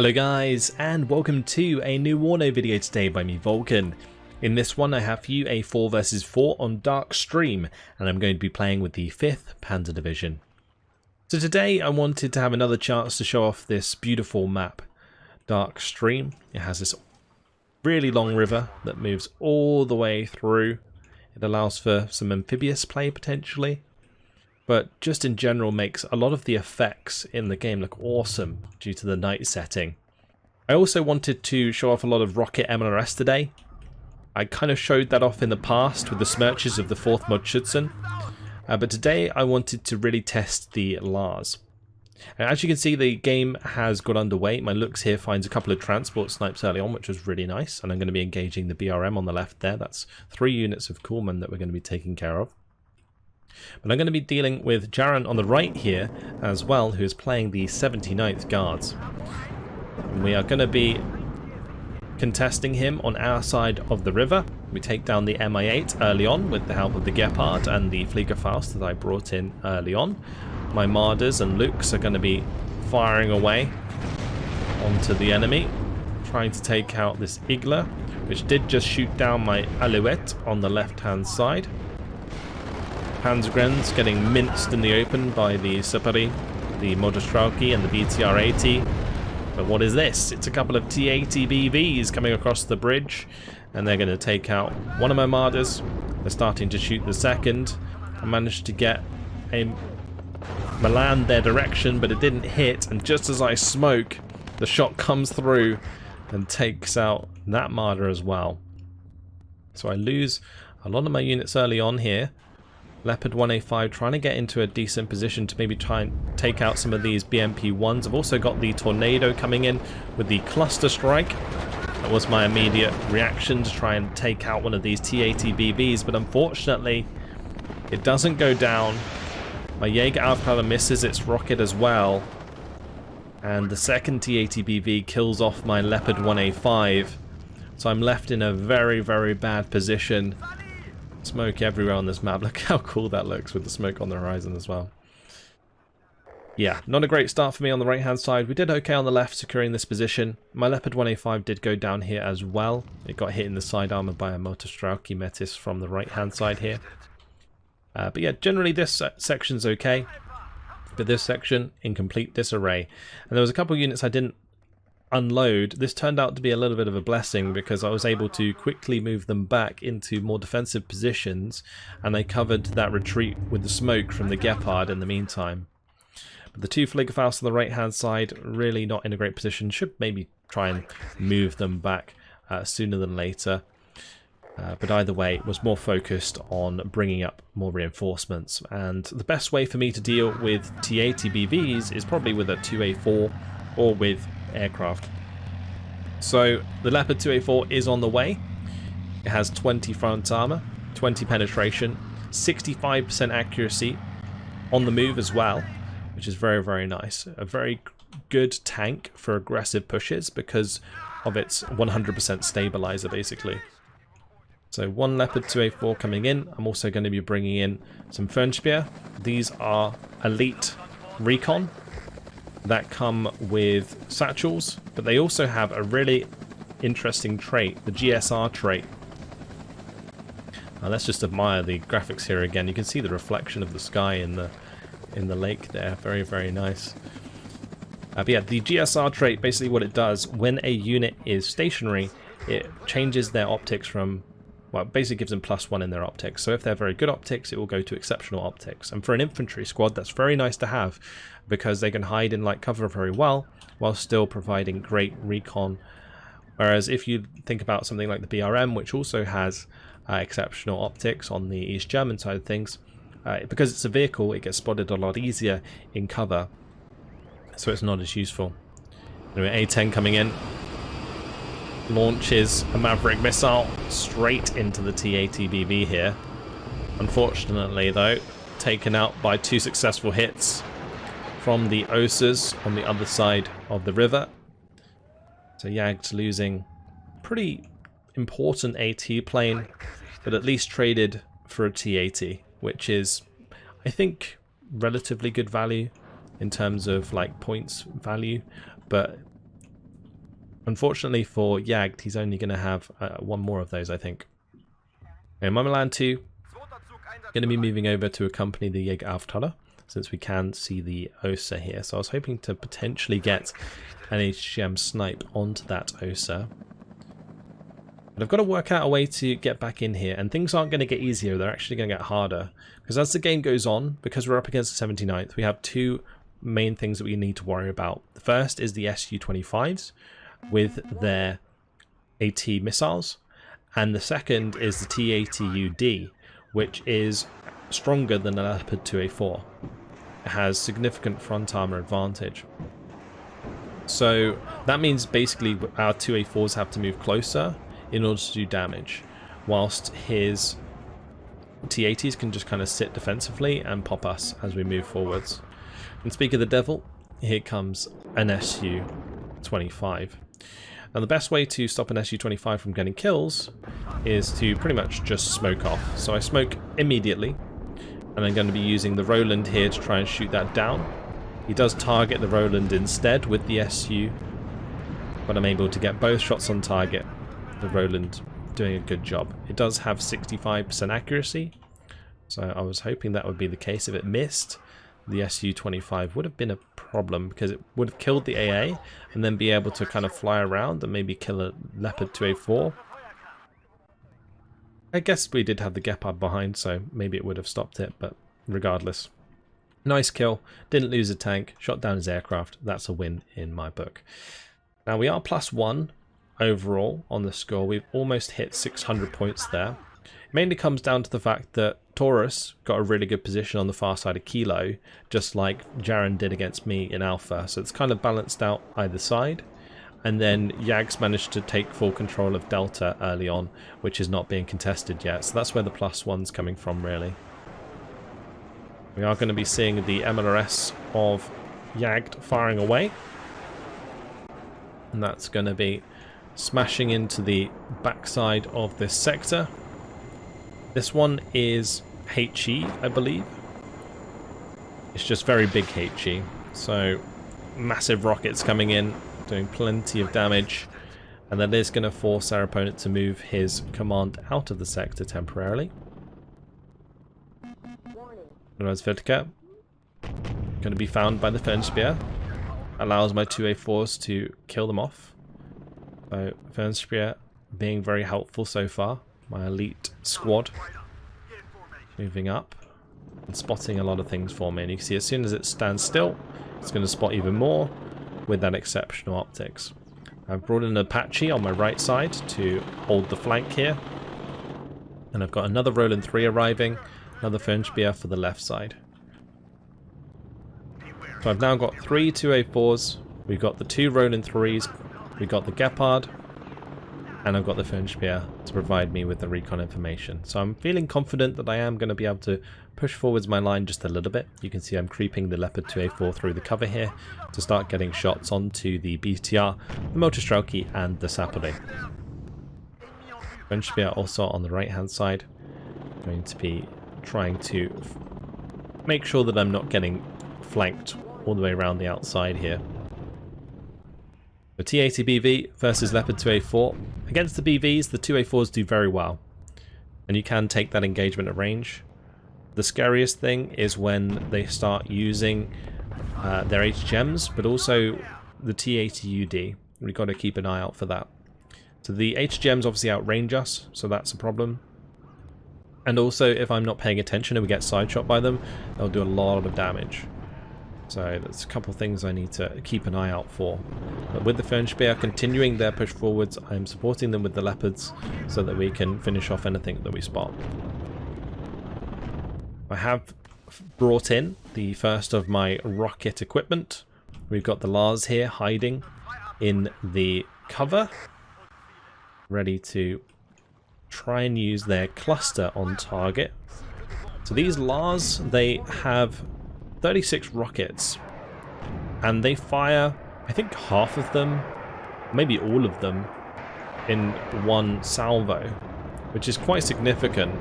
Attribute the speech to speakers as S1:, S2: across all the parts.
S1: Hello guys, and welcome to a new WARNO video today by me, Vulcan. In this one I have for you a 4 vs 4 on Dark Stream, and I'm going to be playing with the 5th Panzer Division. So today I wanted to have another chance to show off this beautiful map, Dark Stream. It has this really long river that moves all the way through. It allows for some amphibious play potentially, but just in general makes a lot of the effects in the game look awesome due to the night setting. I also wanted to show off a lot of rocket MLRS today. I kind of showed that off in the past with the smirches of the 4th Mod Schutzen, but today I wanted to really test the Lars. And as you can see, the game has got underway. My looks here finds a couple of transport snipes early on, which was really nice, and I'm going to be engaging the BRM on the left there. That's 3 units of Kuhlmann that we're going to be taking care of. But I'm going to be dealing with Jaron on the right here as well, who is playing the 79th Guards. And we are going to be contesting him on our side of the river. We take down the Mi-8 early on with the help of the Gepard and the Fliegerfaust that I brought in early on. My Marders and Lukes are going to be firing away onto the enemy, trying to take out this Igla, which did just shoot down my Alouette on the left-hand side. Panzergrens getting minced in the open by the Sapari, the Motorstrauki and the BTR-80. But what is this? It's a couple of T-80 BVs coming across the bridge, and they're going to take out one of my Marders. They're starting to shoot the second. I managed to get a Milan their direction, but it didn't hit, and just as I smoke, the shot comes through and takes out that Marder as well. So I lose a lot of my units early on here. Leopard 1A5 trying to get into a decent position to maybe try and take out some of these BMP-1s. I've also got the Tornado coming in with the cluster strike. That was my immediate reaction to try and take out one of these T-80 BVs, but unfortunately it doesn't go down. My Jaeger Aufklärer misses its rocket as well, and the second T-80 BV kills off my Leopard 1A5. So I'm left in a very, very bad position. Smoke everywhere on this map. Look how cool that looks with the smoke on the horizon as well. Yeah, not a great start for me on the right hand side. We did okay on the left securing this position. My Leopard 1A5 did go down here as well. It got hit in the side armor by a Motorstrauki Metis from the right hand side here. But yeah, generally this section's okay. But this section in complete disarray. And there was a couple of units I didn't unload. This turned out to be a little bit of a blessing because I was able to quickly move them back into more defensive positions, and they covered that retreat with the smoke from the Gepard in the meantime. But the 2 Fliegerfaust on the right hand side really not in a great position. Should maybe try and move them back sooner than later. But either way, it was more focused on bringing up more reinforcements, and the best way for me to deal with T-80 BVs is probably with a 2A4 or with aircraft. So the Leopard 2A4 is on the way. It has 20 front armor, 20 penetration, 65% accuracy on the move as well, which is very, very nice. A very good tank for aggressive pushes because of its 100% stabilizer basically. So 1 Leopard 2A4 coming in. I'm also going to be bringing in some Fernspeer. These are elite recon that come with satchels, but they also have a really interesting trait, the GSR trait. Now let's just admire the graphics here again. You can see the reflection of the sky in the lake there. Very, very nice. But yeah, the GSR trait, basically what it does, when a unit is stationary, it changes their optics from, well, it basically gives them +1 in their optics. So if they're very good optics, it will go to exceptional optics. And for an infantry squad, that's very nice to have because they can hide in light cover very well while still providing great recon. Whereas if you think about something like the BRM, which also has exceptional optics on the East German side of things, because it's a vehicle, it gets spotted a lot easier in cover. So it's not as useful. Anyway, A-10 coming in. Launches a Maverick missile straight into the T-80 BV here. Unfortunately though, taken out by 2 successful hits from the Osas on the other side of the river. So Jagd's losing pretty important AT plane, but at least traded for a T-80, which is, I think, relatively good value in terms of like points value, but Unfortunately for Jagd, he's only going to have one more of those, I think. Okay, Mummerland 2, going to be moving over to accompany the Jägerauftaler, since we can see the Osa here. So I was hoping to potentially get an HGM snipe onto that Osa. But I've got to work out a way to get back in here, and things aren't going to get easier, they're actually going to get harder. Because as the game goes on, because we're up against the 79th, we have two main things that we need to worry about. The first is the Su-25s with their AT missiles, and the second is the T-80UD, which is stronger than a Leopard 2A4. It has significant front armor advantage. So that means basically our 2A4s have to move closer in order to do damage, whilst his T-80s can just kind of sit defensively and pop us as we move forwards. And speak of the devil, here comes an Su-25. Now the best way to stop an Su-25 from getting kills is to pretty much just smoke off. So I smoke immediately, and I'm going to be using the Roland here to try and shoot that down. He does target the Roland instead with the Su, but I'm able to get both shots on target. The Roland doing a good job. It does have 65% accuracy, so I was hoping that would be the case. If it missed, the Su-25 would have been a problem, because it would have killed the AA and then be able to kind of fly around and maybe kill a Leopard 2A4. I guess we did have the Gepard behind, so maybe it would have stopped it, but regardless. Nice kill, didn't lose a tank, shot down his aircraft. That's a win in my book. Now we are +1 overall on the score. We've almost hit 600 points there. It mainly comes down to the fact that Taurus got a really good position on the far side of Kilo, just like Jaren did against me in Alpha, so it's kind of balanced out either side. And then Jags managed to take full control of Delta early on, which is not being contested yet, so that's where the +1's coming from, really. We are going to be seeing the MLRS of Jagd firing away, and that's going to be smashing into the backside of this sector. This one is HE, I believe. It's just very big HE. So massive rockets coming in, doing plenty of damage. And that is going to force our opponent to move his command out of the sector temporarily. Whereas Vidka, going to be found by the Fernspeer. Allows my 2A4s to kill them off. So Fernspeer being very helpful so far. My elite squad moving up and spotting a lot of things for me. And you can see as soon as it stands still, it's going to spot even more with that exceptional optics. I've brought in an Apache on my right side to hold the flank here. And I've got another Roland 3 arriving, another Fernspeer for the left side. So I've now got 3 2A4s, we've got the 2 Roland 3s, we've got the Gepard, and I've got the Fernspeer to provide me with the recon information. So I'm feeling confident that I am going to be able to push forwards my line just a little bit. You can see I'm creeping the Leopard 2A4 through the cover here to start getting shots onto the BTR, the Motorstrauki, and the Sapele. Fernspeer also on the right hand side. I'm going to be trying to make sure that I'm not getting flanked all the way around the outside here. The T-80BV versus Leopard 2A4. Against the BVs, the 2A4s do very well, and you can take that engagement at range. The scariest thing is when they start using their HGMs, but also the T-80UD. We've got to keep an eye out for that. So the HGMs obviously outrange us, so that's a problem. And also, if I'm not paying attention and we get side shot by them, they'll do a lot of damage. So there's a couple of things I need to keep an eye out for. But with the Fernspeer continuing their push forwards, I'm supporting them with the Leopards so that we can finish off anything that we spot. I have brought in the first of my rocket equipment. We've got the Lars here hiding in the cover, ready to try and use their cluster on target. So these Lars, they have 36 rockets, and they fire, I think, half of them, maybe all of them, in one salvo, which is quite significant.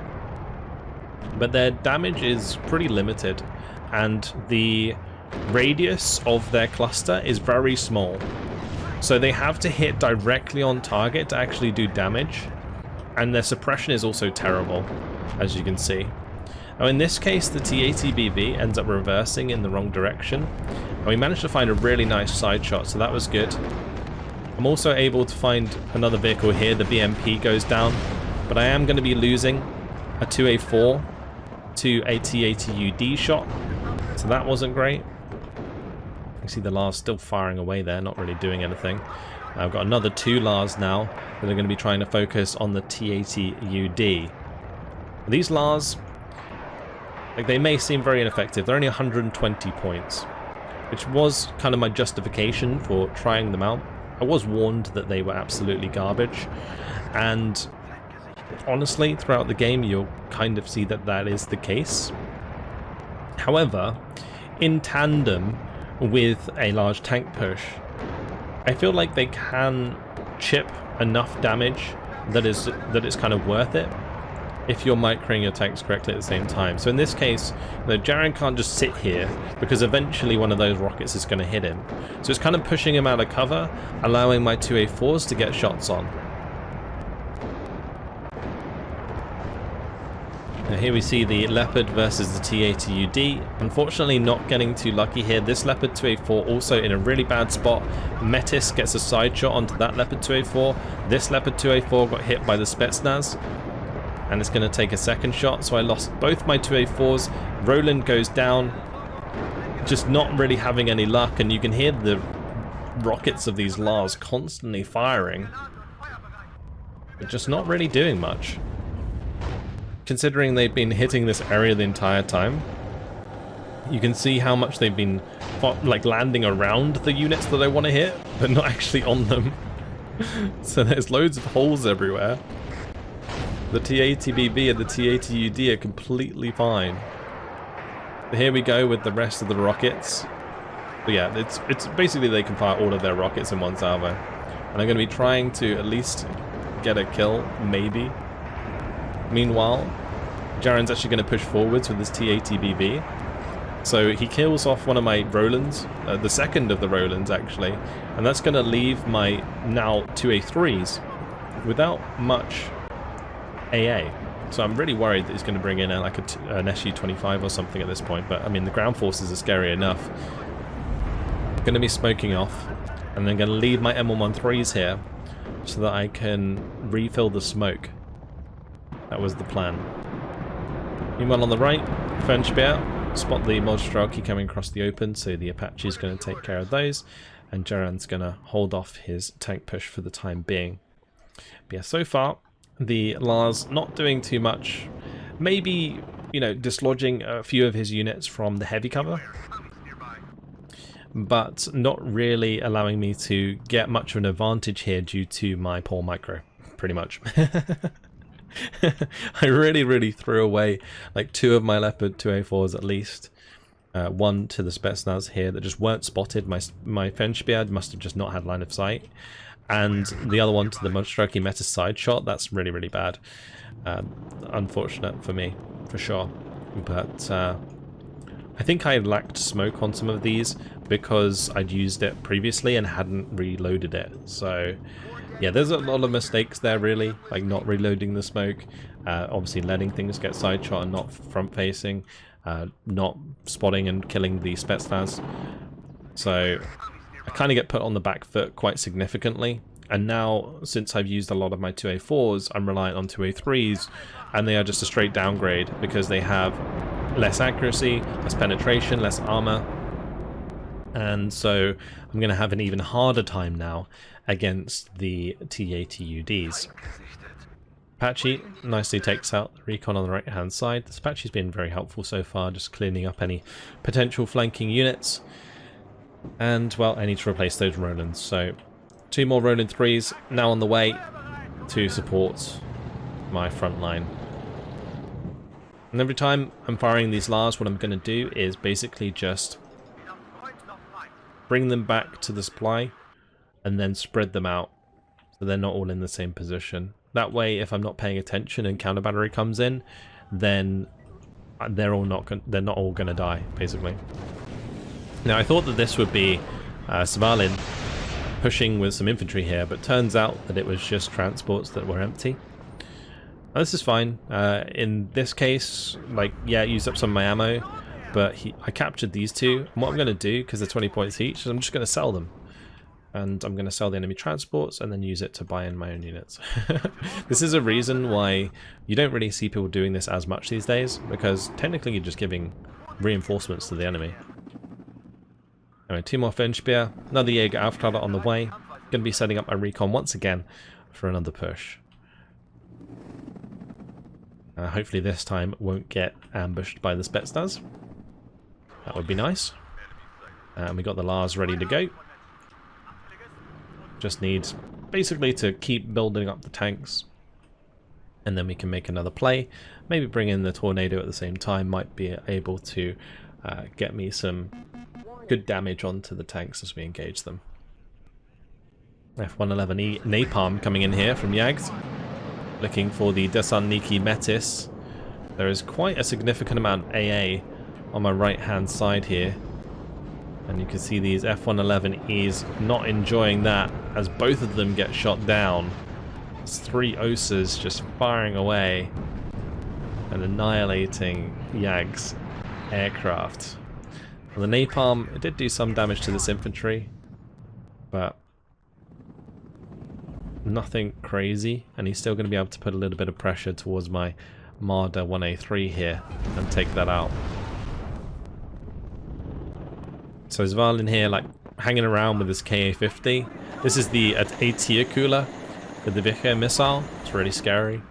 S1: But their damage is pretty limited, and the radius of their cluster is very small. So they have to hit directly on target to actually do damage. And their suppression is also terrible, as you can see. Now in this case, the TATBV ends up reversing in the wrong direction. And we managed to find a really nice side shot, so that was good. I'm also able to find another vehicle here. The BMP goes down. But I am going to be losing a 2A4 to a TATUD shot. So that wasn't great. You see the Lars still firing away there, not really doing anything. I've got another 2 Lars now that are going to be trying to focus on the TATUD. These Lars, like, they may seem very ineffective. They're only 120 points, which was kind of my justification for trying them out. I was warned that they were absolutely garbage, and honestly, throughout the game, you'll kind of see that that is the case. However, in tandem with a large tank push, I feel like they can chip enough damage that it's kind of worth it if you're microing your tanks correctly at the same time. So in this case, Jaren can't just sit here because eventually one of those rockets is going to hit him. So it's kind of pushing him out of cover, allowing my 2A4s to get shots on. Now here we see the Leopard versus the TATUD. Unfortunately not getting too lucky here. This Leopard 2A4 also in a really bad spot. Metis gets a side shot onto that Leopard 2A4. This Leopard 2A4 got hit by the Spetsnaz, and it's going to take a second shot, so I lost both my 2A4s. Roland goes down, just not really having any luck, and you can hear the rockets of these Lars constantly firing, but just not really doing much. Considering they've been hitting this area the entire time, you can see how much they've been like landing around the units that I want to hit, but not actually on them. So there's loads of holes everywhere. The TATBB and the TATUD are completely fine. But here we go with the rest of the rockets. But yeah, it's basically they can fire all of their rockets in one salvo. And I'm going to be trying to at least get a kill, maybe. Meanwhile, Jaren's actually going to push forwards with his TATBB. So he kills off one of my Rolands, the second of the Rolands actually. And that's going to leave my now 2A3s without much AA. So I'm really worried that he's going to bring in like an SU-25 or something at this point. But I mean, the ground forces are scary enough. I'm going to be smoking off, and then going to leave my M113s here so that I can refill the smoke. That was the plan. Meanwhile on the right, Fernspeer, spot the Modestralki coming across the open, so the Apache is going to take care of those, and Jaren's going to hold off his tank push for the time being. But yeah, so far the Lars not doing too much. Maybe, you know, dislodging a few of his units from the heavy cover, but not really allowing me to get much of an advantage here due to my poor micro, pretty much. I really threw away like 2 of my Leopard 2A4s at least. One to the Spetsnaz here that just weren't spotted. My Fernspeer must have just not had line of sight. And the other one to the Modestralki Meta side shot. That's really bad. Unfortunate for me, for sure. But I think I lacked smoke on some of these because I'd used it previously and hadn't reloaded it. So yeah, there's a lot of mistakes there really, like not reloading the smoke, obviously letting things get side shot and not front facing, not spotting and killing the Spetsnaz. So I kind of get put on the back foot quite significantly, and now since I've used a lot of my 2A4s, I'm reliant on 2A3s, and they are just a straight downgrade because they have less accuracy, less penetration, less armor, and so I'm going to have an even harder time now against the TATUDs. Apache nicely takes out the recon on the right hand side. This Apache's been very helpful so far, just cleaning up any potential flanking units. And, well, I need to replace those Rolands. So, 2 more Roland 3s now on the way to support my front line. And every time I'm firing these Lars, what I'm going to do is basically just bring them back to the supply and then spread them out so they're not all in the same position. That way, if I'm not paying attention and counter battery comes in, then they're not all going to die, basically. Now, I thought that this would be Svalin, pushing with some infantry here, but turns out that it was just transports that were empty. Now, this is fine. In this case, like, yeah, it used up some of my ammo, but I captured these two. And what I'm going to do, because they're 20 points each, is I'm just going to sell them. And I'm going to sell the enemy transports and then use it to buy in my own units. This is a reason why you don't really see people doing this as much these days, because technically you're just giving reinforcements to the enemy. Anyway, 2 more Fernsphere, another Jäger Aufklärer on the way. Going to be setting up my recon once again for another push. Hopefully this time won't get ambushed by the Spetsnaz. That would be nice. And we got the Lars ready to go. Just need basically to keep building up the tanks, and then we can make another play. Maybe bring in the Tornado at the same time, might be able to get me some good damage onto the tanks as we engage them. F111E Napalm coming in here from Yags, looking for the Desarniki Metis. There is quite a significant amount of AA on my right hand side here. And you can see these F111Es not enjoying that as both of them get shot down. There's 3 Osas just firing away and annihilating Yag's aircraft. Well, the napalm, it did do some damage to this infantry, but nothing crazy. And he's still going to be able to put a little bit of pressure towards my Marder 1A3 here and take that out. So Zval in here, like, hanging around with this KA-50. This is the A-tier cooler with the Vicha missile. It's really scary.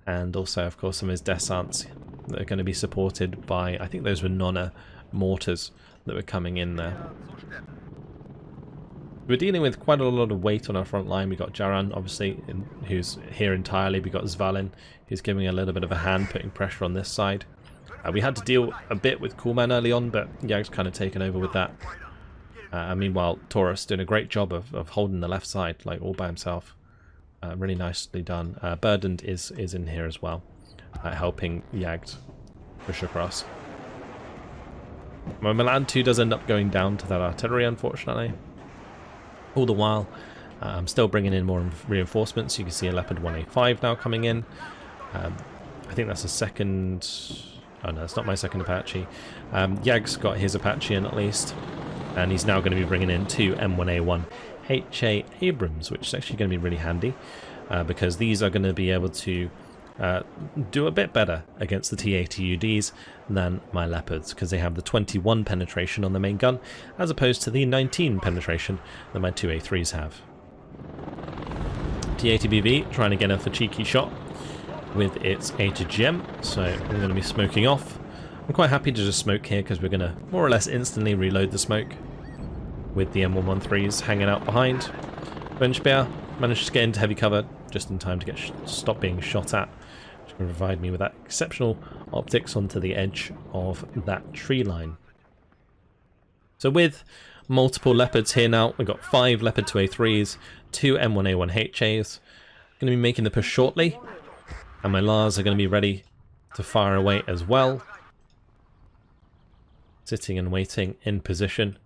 S1: And also, of course, some of his descents that are going to be supported by, I think those were Nonna mortars that were coming in there. We're dealing with quite a lot of weight on our front line. We got Jaran, obviously, who's here entirely. We got Zvalin, who's giving a little bit of a hand, putting pressure on this side. We had to deal a bit with Coolman early on, but Yag's kind of taken over with that. Meanwhile, Taurus doing a great job of holding the left side, like, all by himself. Really nicely done. Burdened is in here as well, helping Yag push across. My Milan 2 does end up going down to that artillery, unfortunately. All the while, I'm still bringing in more reinforcements. You can see a Leopard 1A5 now coming in. I think that's a second... Oh no, it's not my second Apache. Yag's got his Apache in at least, and he's now going to be bringing in 2 M1A1 HA Abrams, which is actually going to be really handy, because these are going to be able to do a bit better against the T-80UDs than my Leopards, because they have the 21 penetration on the main gun, as opposed to the 19 penetration that my 2A3s have. T-80BV trying to get off a cheeky shot with its HGM, so we're going to be smoking off. I'm quite happy to just smoke here because we're going to more or less instantly reload the smoke with the M113s hanging out behind. Benchbear managed to get into heavy cover just in time to get stop being shot at, which can provide me with that exceptional optics onto the edge of that tree line. So with multiple Leopards here now, we've got 5 Leopard 2A3s, 2 M1A1 HAs. Going to be making the push shortly. And my Lars are going to be ready to fire away as well. Sitting and waiting in position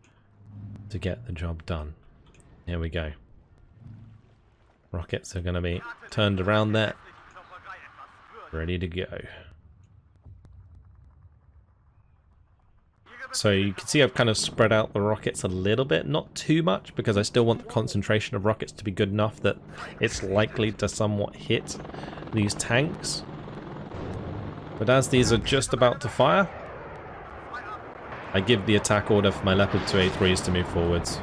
S1: to get the job done. Here we go. Rockets are going to be turned around there. Ready to go. So you can see I've kind of spread out the rockets a little bit, not too much, because I still want the concentration of rockets to be good enough that it's likely to somewhat hit these tanks. But as these are just about to fire, I give the attack order for my Leopard 2A3s to move forwards.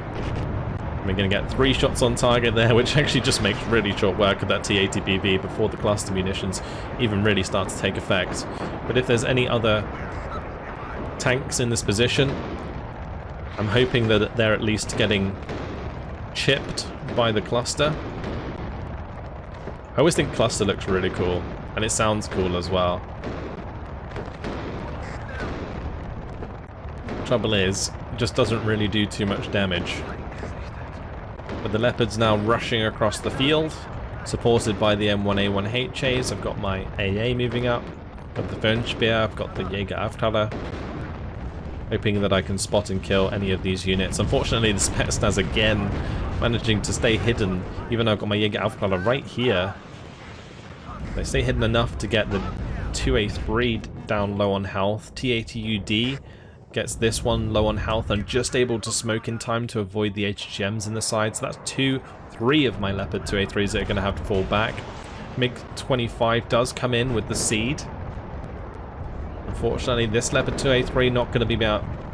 S1: We're going to get 3 shots on target there, which actually just makes really short work of that T-80BV before the cluster munitions even really start to take effect. But if there's any other tanks in this position, I'm hoping that they're at least getting chipped by the cluster. I always think cluster looks really cool, and it sounds cool as well. Trouble is, it just doesn't really do too much damage. But the Leopard's now rushing across the field, supported by the M1A1 HAs. I've got my AA moving up, I've got the Fernsphere, I've got the Jäger Auftaler. hoping that I can spot and kill any of these units. Unfortunately, the Spetsnaz again managing to stay hidden, even though I've got my Jaeger Aufklärer right here. They stay hidden enough to get the 2A3 down low on health. T80UD gets this one low on health and just able to smoke in time to avoid the HGMs in the side. So that's 3 of my Leopard 2A3s that are going to have to fall back. MiG-25 does come in with the seed. Unfortunately, this Leopard 2A3 not going to be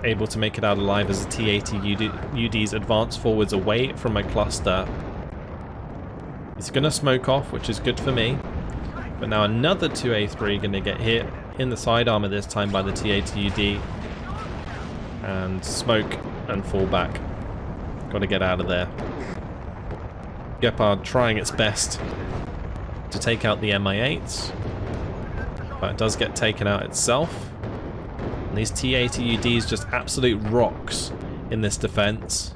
S1: able to make it out alive as the T80UDs advance forwards away from my cluster. It's going to smoke off, which is good for me. But now another 2A3 going to get hit in the side armor this time by the T80UD. And smoke and fall back. Got to get out of there. Gepard trying its best to take out the Mi-8s. But it does get taken out itself. And these T80UDs just absolute rocks in this defense.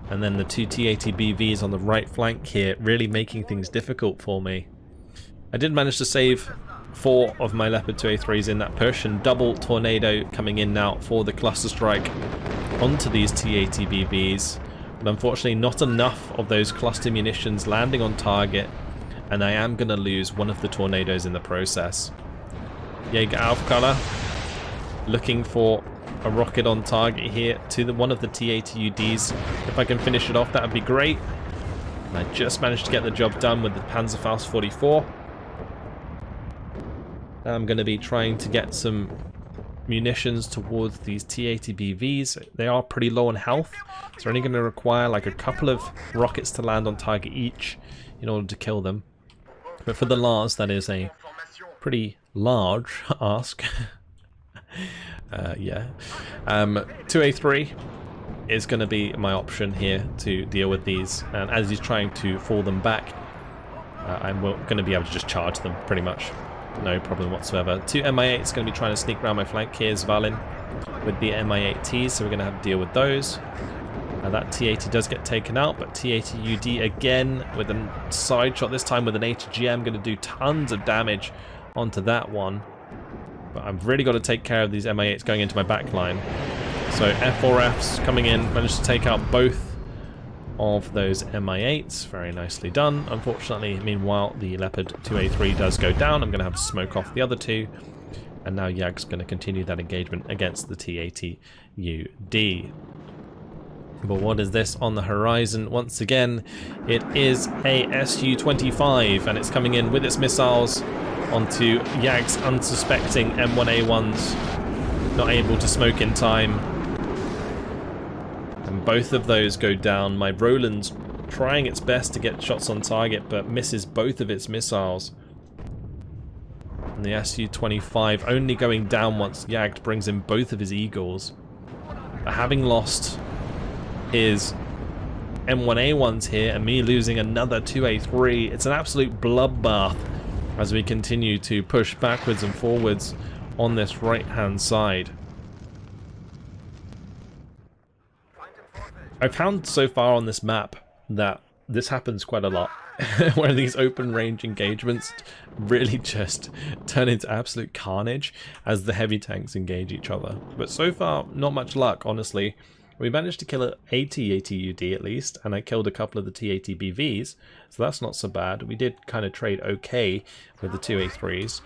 S1: And then the 2 T80BVs on the right flank here really making things difficult for me. I did manage to save 4 of my Leopard 2A3s in that push, and double tornado coming in now for the cluster strike onto these T80BVs. But unfortunately not enough of those cluster munitions landing on target, and I am going to lose one of the tornadoes in the process. Jaeger Aufklärer looking for a rocket on target here to one of the T80UDs. If I can finish it off, that would be great. And I just managed to get the job done with the Panzerfaust 44. Now I'm going to be trying to get some munitions towards these T80BVs. They are pretty low on health, so they're only going to require like a couple of rockets to land on target each in order to kill them. But for the Lars, that is a pretty large ask. Yeah. 2A3 is going to be my option here to deal with these, and as he's trying to fall them back, I'm going to be able to just charge them pretty much. No problem whatsoever. 2 Mi-8s going to be trying to sneak around my flank here is Valin with the Mi-8Ts, so we're going to have to deal with those. That T80 does get taken out, but T80UD again with a side shot, this time with an HGM, going to do tons of damage onto that one. But I've really got to take care of these Mi-8s going into my back line. So F4Fs coming in, managed to take out both of those Mi-8s. Very nicely done. Unfortunately, meanwhile, the Leopard 2A3 does go down. I'm going to have to smoke off the other two. And now Yag's going to continue that engagement against the T80UD. But what is this on the horizon? Once again, it is a Su-25, and it's coming in with its missiles onto Yag's unsuspecting M1A1s. Not able to smoke in time. And both of those go down. My Roland's trying its best to get shots on target, but misses both of its missiles. And the Su-25 only going down once Yagd brings in both of his Eagles. But having lost his M1A1s here, and me losing another 2A3, it's an absolute bloodbath as we continue to push backwards and forwards on this right-hand side. I've found so far on this map that this happens quite a lot, where these open range engagements really just turn into absolute carnage as the heavy tanks engage each other. But so far, not much luck, honestly. We managed to kill a T80UD at least, and I killed a couple of the T80BVs, so that's not so bad. We did kind of trade okay with the 2A3s,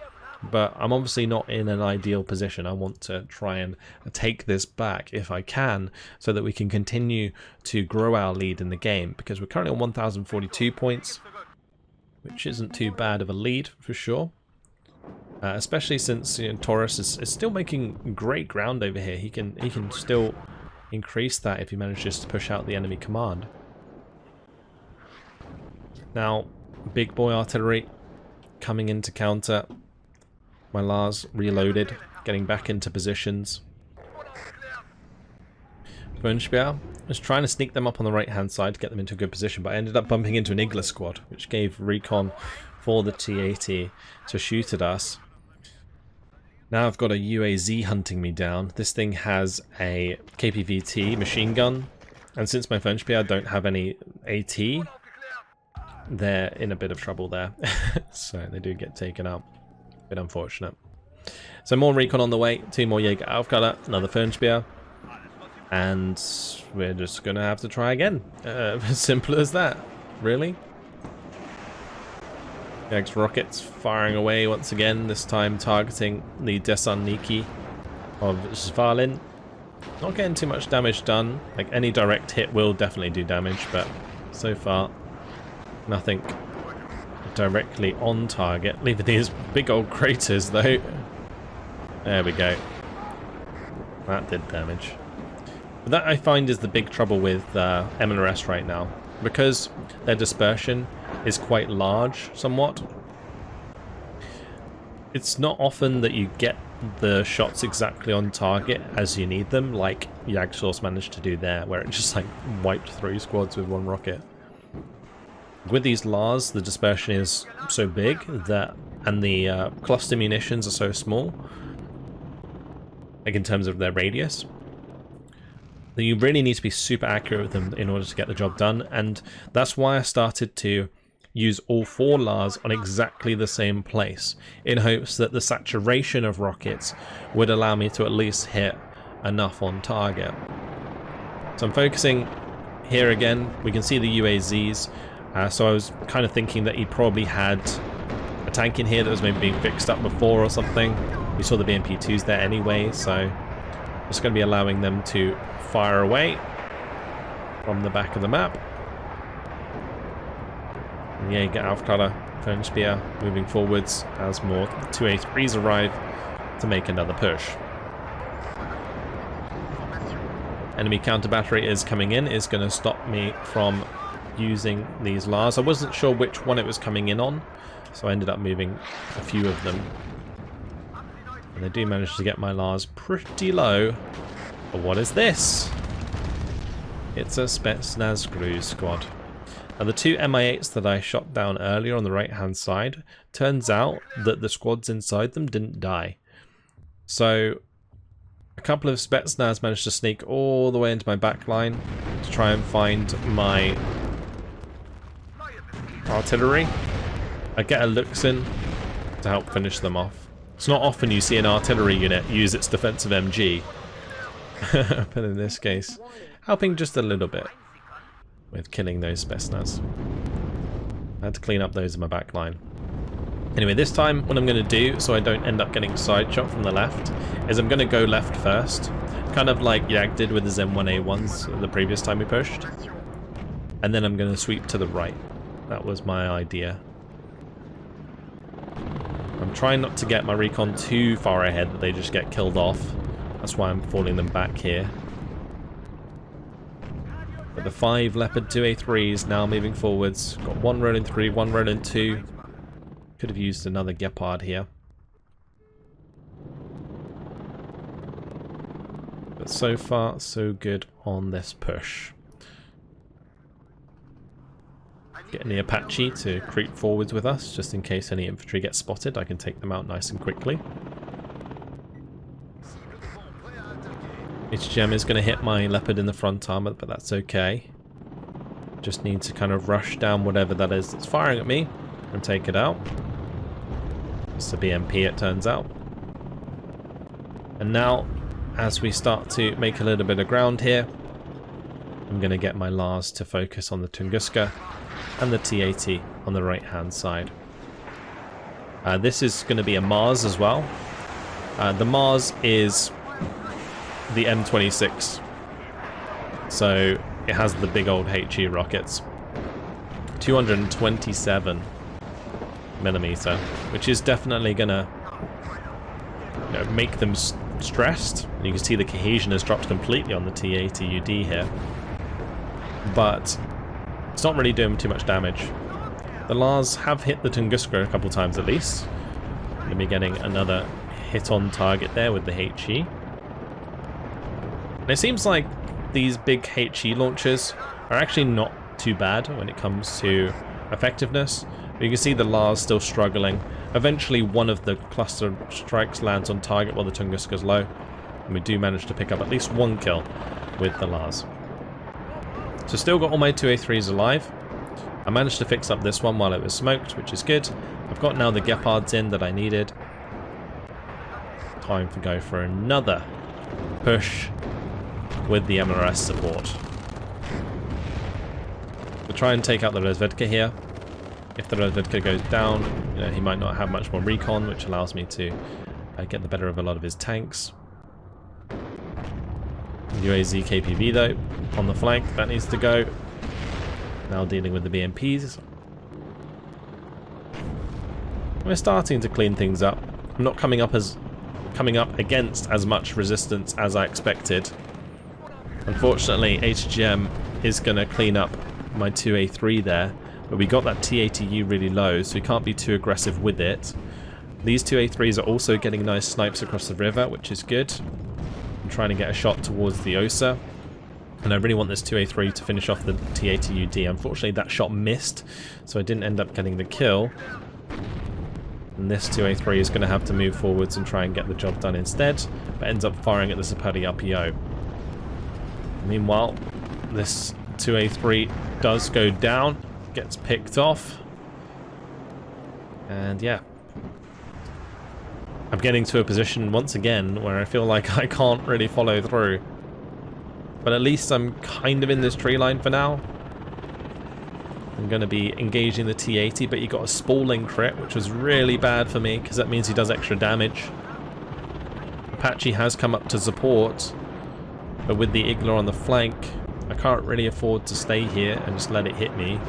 S1: but I'm obviously not in an ideal position. I want to try and take this back if I can, so that we can continue to grow our lead in the game, because we're currently on 1,042 points, which isn't too bad of a lead for sure. Especially since Taurus is still making great ground over here. He can still increase that if he manages to push out the enemy command. Now, big boy artillery coming in to counter. My Lars reloaded, getting back into positions. Vunchbjerg was trying to sneak them up on the right hand side to get them into a good position, but I ended up bumping into an Igla squad, which gave recon for the T80 to shoot at us. Now I've got a UAZ hunting me down. This thing has a KPVT machine gun, and since my Vunchbjerg don't have any AT, they're in a bit of trouble there. So they do get taken out. Bit unfortunate. So more recon on the way, 2 more Jaeger Aufgaller, another Fernspeer, and we're just going to have to try again. As simple as that, really. Jags rockets firing away once again, this time targeting the Desarniki of Zvalin. Not getting too much damage done. Like, any direct hit will definitely do damage, but so far nothing directly on target. Leaving these big old craters though. There we go. That did damage. But that I find is the big trouble with MNRS right now. Because their dispersion is quite large somewhat. It's not often that you get the shots exactly on target as you need them, like Jagdsource managed to do there, where it just like wiped 3 squads with 1 rocket. With these LARs, the dispersion is so big that, and the cluster munitions are so small, like in terms of their radius, that you really need to be super accurate with them in order to get the job done. And that's why I started to use all 4 LARs on exactly the same place, in hopes that the saturation of rockets would allow me to at least hit enough on target. So I'm focusing here again. We can see the UAZs, so I was kind of thinking that he probably had a tank in here that was maybe being fixed up before or something. We saw the BMP2s there anyway, so just going to be allowing them to fire away from the back of the map. Jaeger Aufklarer, Fernspeer moving forwards as more 2A3s arrive to make another push. Enemy counter battery is coming in, is going to stop me from using these LARs. I wasn't sure which one it was coming in on, so I ended up moving a few of them. And they do manage to get my LARs pretty low. But what is this? It's a Spetsnaz Cruise squad. Now the 2 Mi-8s that I shot down earlier on the right hand side, turns out that the squads inside them didn't die. So a couple of Spetsnaz managed to sneak all the way into my back line to try and find my artillery. I get a Luxon to help finish them off. It's not often you see an artillery unit use its defensive MG, but in this case, helping just a little bit with killing those Spetsnaz. I had to clean up those in my back line. Anyway, this time what I'm going to do, so I don't end up getting side shot from the left, is I'm going to go left first, kind of like Jag did with the Zem-1A1s the previous time we pushed, and then I'm going to sweep to the right. That was my idea. I'm trying not to get my recon too far ahead that they just get killed off. That's why I'm falling them back here. But the 5 Leopard 2A3s now moving forwards. Got 1 rolling 3, 1 rolling 2. Could have used another Gepard here. But so far, so good on this push. Getting the Apache to creep forwards with us, just in case any infantry gets spotted. I can take them out nice and quickly. HGM is going to hit my Leopard in the front armor, but that's okay. Just need to kind of rush down whatever that is that's firing at me and take it out. It's a BMP, it turns out. And now, as we start to make a little bit of ground here, I'm going to get my LARs to focus on the Tunguska and the T-80 on the right hand side. This is going to be a Mars as well. The Mars is the M26, so it has the big old HE rockets. 227 millimeter, which is definitely gonna, you know, make them stressed. And you can see the cohesion has dropped completely on the T-80 UD here, but it's not really doing too much damage. The LARs have hit the Tunguska a couple times at least. Gonna be getting another hit on target there with the HE. And it seems like these big HE launchers are actually not too bad when it comes to effectiveness. But you can see the LARs still struggling. Eventually one of the cluster strikes lands on target while the Tunguska's low. And we do manage to pick up at least 1 kill with the LARs. So still got all my 2A3s alive. I managed to fix up this one while it was smoked, which is good. I've got now the Gepards in that I needed. time to go for another push with the MRS support. We'll try and take out the Rozvedka here. If the Rozvedka goes down, you know, he might not have much more recon, which allows me to get the better of a lot of his tanks. UAZ KPV though, on the flank, that needs to go. Now dealing with the BMPs. We're starting to clean things up. I'm not coming up against as much resistance as I expected. Unfortunately, HGM is going to clean up my 2A3 there, but we got that TATU really low, so we can't be too aggressive with it. These 2A3s are also getting nice snipes across the river, which is good. I'm trying to get a shot towards the OSA, and I really want this 2A3 to finish off the TATUD. Unfortunately, that shot missed, so I didn't end up getting the kill. And this 2A3 is going to have to move forwards and try and get the job done instead, but ends up firing at the Sapari RPO. Meanwhile, this 2A3 does go down, gets picked off, and yeah. I'm getting to a position once again where I feel like I can't really follow through. But at least I'm kind of in this tree line for now. I'm going to be engaging the T-80, but he got a spalling crit, which was really bad for me, because that means he does extra damage. Apache has come up to support, but with the Igla on the flank, I can't really afford to stay here and just let it hit me.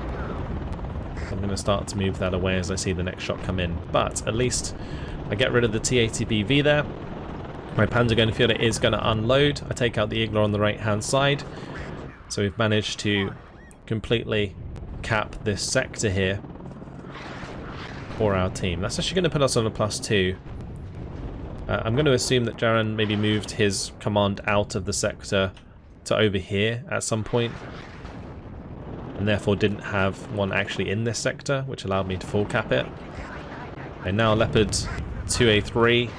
S1: So I'm going to start to move that away as I see the next shot come in. But at least I get rid of the T-80BV there. My Panzer gun fielder is going to unload. I take out the Igla on the right hand side. So we've managed to completely cap this sector here for our team. That's actually going to put us on a +2. I'm going to assume that Jaran maybe moved his command out of the sector to over here at some point, and therefore didn't have one actually in this sector, which allowed me to full cap it. And now Leopard 2A3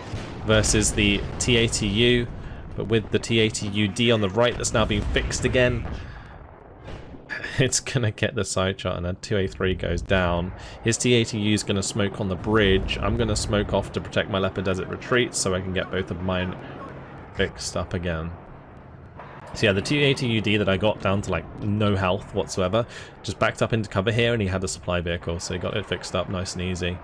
S1: versus the TATU, but with the TATUD on the right that's now being fixed again. It's going to get the side shot, and then 2A3 goes down. His TATU is going to smoke on the bridge. I'm going to smoke off to protect my Leopard as it retreats so I can get both of mine fixed up again. So yeah, the TATUD that I got down to like no health whatsoever just backed up into cover here, and he had a supply vehicle, so he got it fixed up nice and easy.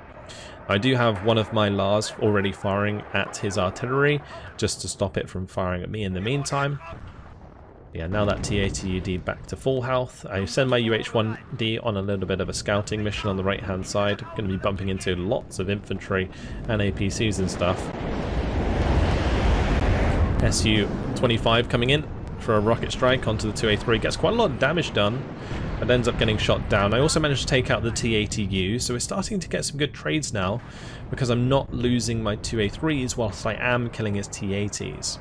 S1: I do have one of my Lars already firing at his artillery just to stop it from firing at me in the meantime. Yeah, now that TATUD back to full health. I send my UH-1D on a little bit of a scouting mission on the right hand side. I'm going to be bumping into lots of infantry and APCs and stuff. Su-25 coming in for a rocket strike onto the 2A3. Gets quite a lot of damage done, but ends up getting shot down. I also managed to take out the TATU, so we're starting to get some good trades now because I'm not losing my 2A3s whilst I am killing his T-80s.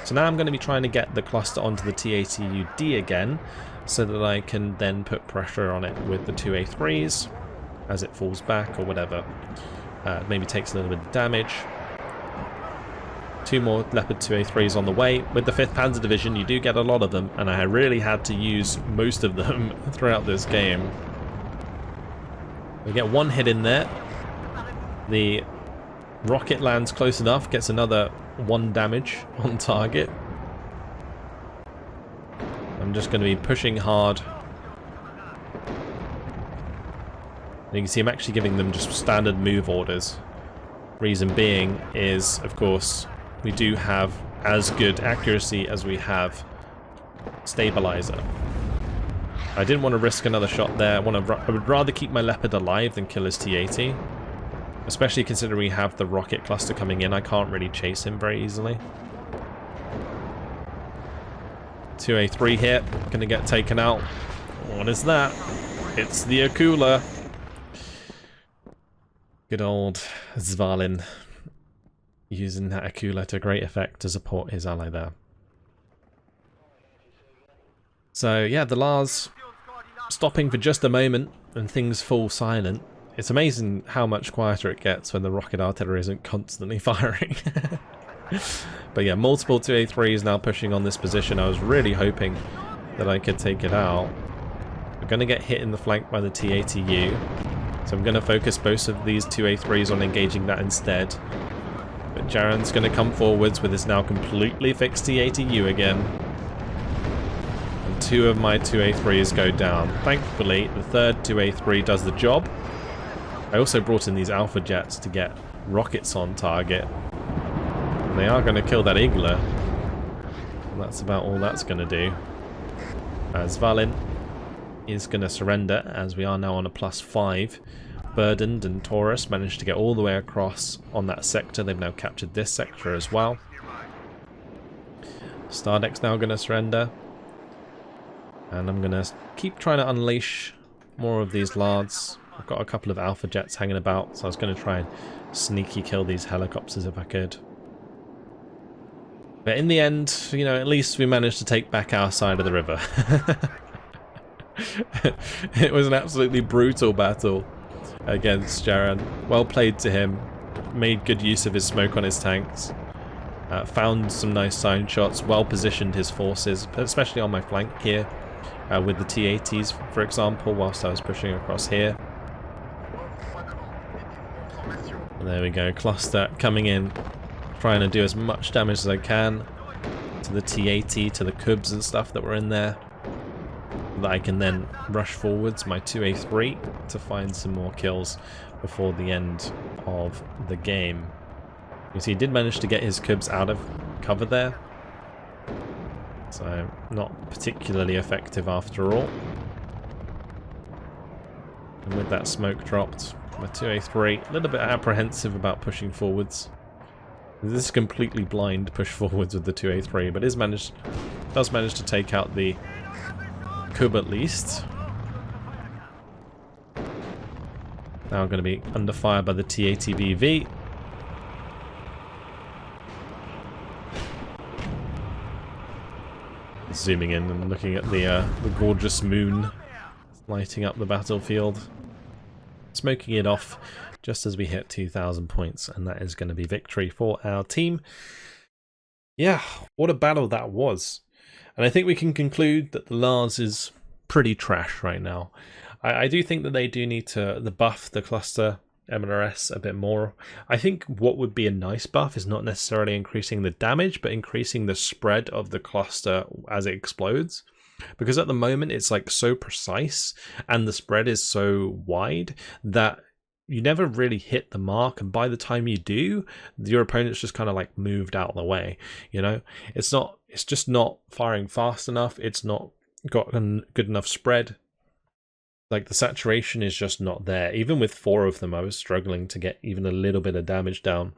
S1: So now I'm going to be trying to get the cluster onto the TATUD again so that I can then put pressure on it with the 2A3s as it falls back or whatever. Maybe takes a little bit of damage. 2 more Leopard 2A3s on the way. With the 5th Panzer Division, you do get a lot of them, and I really had to use most of them throughout this game. We get one hit in there. The rocket lands close enough, gets another 1 damage on target. I'm just going to be pushing hard. And you can see I'm actually giving them just standard move orders. Reason being is, of course, we do have as good accuracy as we have stabilizer. I didn't want to risk another shot there. I would rather keep my Leopard alive than kill his T-80. Especially considering we have the rocket cluster coming in, I can't really chase him very easily. 2A3 here, gonna get taken out. What is that? It's the Akula. Good old Zvalin. Using that Akula to great effect to support his ally there. So yeah, the Lars stopping for just a moment and things fall silent. It's amazing how much quieter it gets when the rocket artillery isn't constantly firing. But yeah, multiple 2A3s now pushing on this position. I was really hoping that I could take it out. We're going to get hit in the flank by the TATU. So I'm going to focus both of these 2A3s on engaging that instead. But Jaren's going to come forwards with his now completely fixed T-80U again. And 2 of my 2A3s go down. Thankfully, the third 2A3 does the job. I also brought in these Alpha Jets to get rockets on target. And they are going to kill that Igla. And that's about all that's going to do. As Valin is going to surrender, as we are now on a +5. Burdened and Taurus managed to get all the way across on that sector. They've now captured this sector as well. Stardeck's now going to surrender. And I'm going to keep trying to unleash more of these lards. I've got a couple of Alpha Jets hanging about, so I was going to try and sneaky kill these helicopters if I could. But in the end, you know, at least we managed to take back our side of the river. It was an absolutely brutal battle against Jaren. Well played to him. Made good use of his smoke on his tanks. Found some nice sign shots. Well positioned his forces, especially on my flank here. With the T-80s, for example, whilst I was pushing across here. And there we go. Cluster coming in. Trying to do as much damage as I can to the T-80, to the Cubs and stuff that were in there. That I can then rush forwards my 2A3 to find some more kills before the end of the game. You see, he did manage to get his Cubs out of cover there, so not particularly effective after all. And with that smoke dropped, my 2A3 a little bit apprehensive about pushing forwards. This is completely blind push forwards with the 2A3, but does manage to take out the Cub at least. Now I'm going to be under fire by the T-80BV. Zooming in and looking at the gorgeous moon lighting up the battlefield. Smoking it off just as we hit 2,000 points, and that is going to be victory for our team. Yeah, what a battle that was. And I think we can conclude that the Lars is pretty trash right now. I do think that they do need to buff the cluster MRS a bit more. I think what would be a nice buff is not necessarily increasing the damage, but increasing the spread of the cluster as it explodes. Because at the moment it's like so precise and the spread is so wide that you never really hit the mark, and by the time you do, your opponent's just kind of like moved out of the way. You know, it's just not firing fast enough. It's not got a good enough spread. Like the saturation is just not there. Even with 4 of them, I was struggling to get even a little bit of damage down.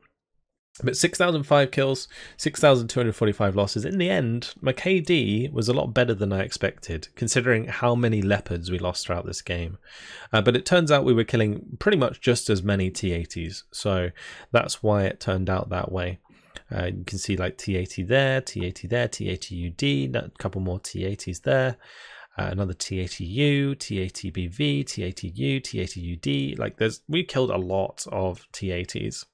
S1: But 6,005 kills, 6,245 losses. In the end, my KD was a lot better than I expected, considering how many leopards we lost throughout this game. But it turns out we were killing pretty much just as many T-80s, so that's why it turned out that way. You can see like T-80 there, T-80 there, T-80UD, a couple more T-80s there. Another T-80U, T-80BV, T-80U, T-80UD. Like we killed a lot of T-80s.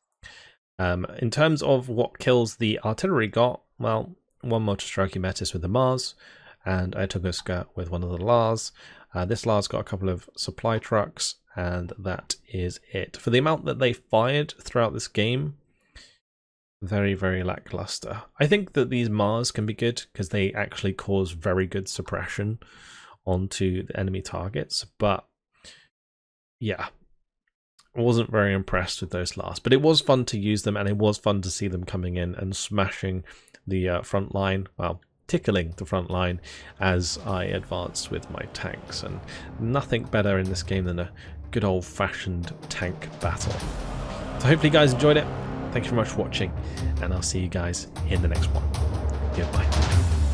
S1: In terms of what kills the artillery got, well, 1 Motostraki Metis with the Mars, and I took a skirt with one of the Lars. This Lars got a couple of supply trucks, and that is it. For the amount that they fired throughout this game, very, very lackluster. I think that these Mars can be good because they actually cause very good suppression onto the enemy targets, but yeah. I wasn't very impressed with those last, but it was fun to use them, and it was fun to see them coming in and smashing the front line, well, tickling the front line as I advanced with my tanks, and nothing better in this game than a good old-fashioned tank battle. So hopefully you guys enjoyed it. Thank you very much for watching, and I'll see you guys in the next one. Goodbye.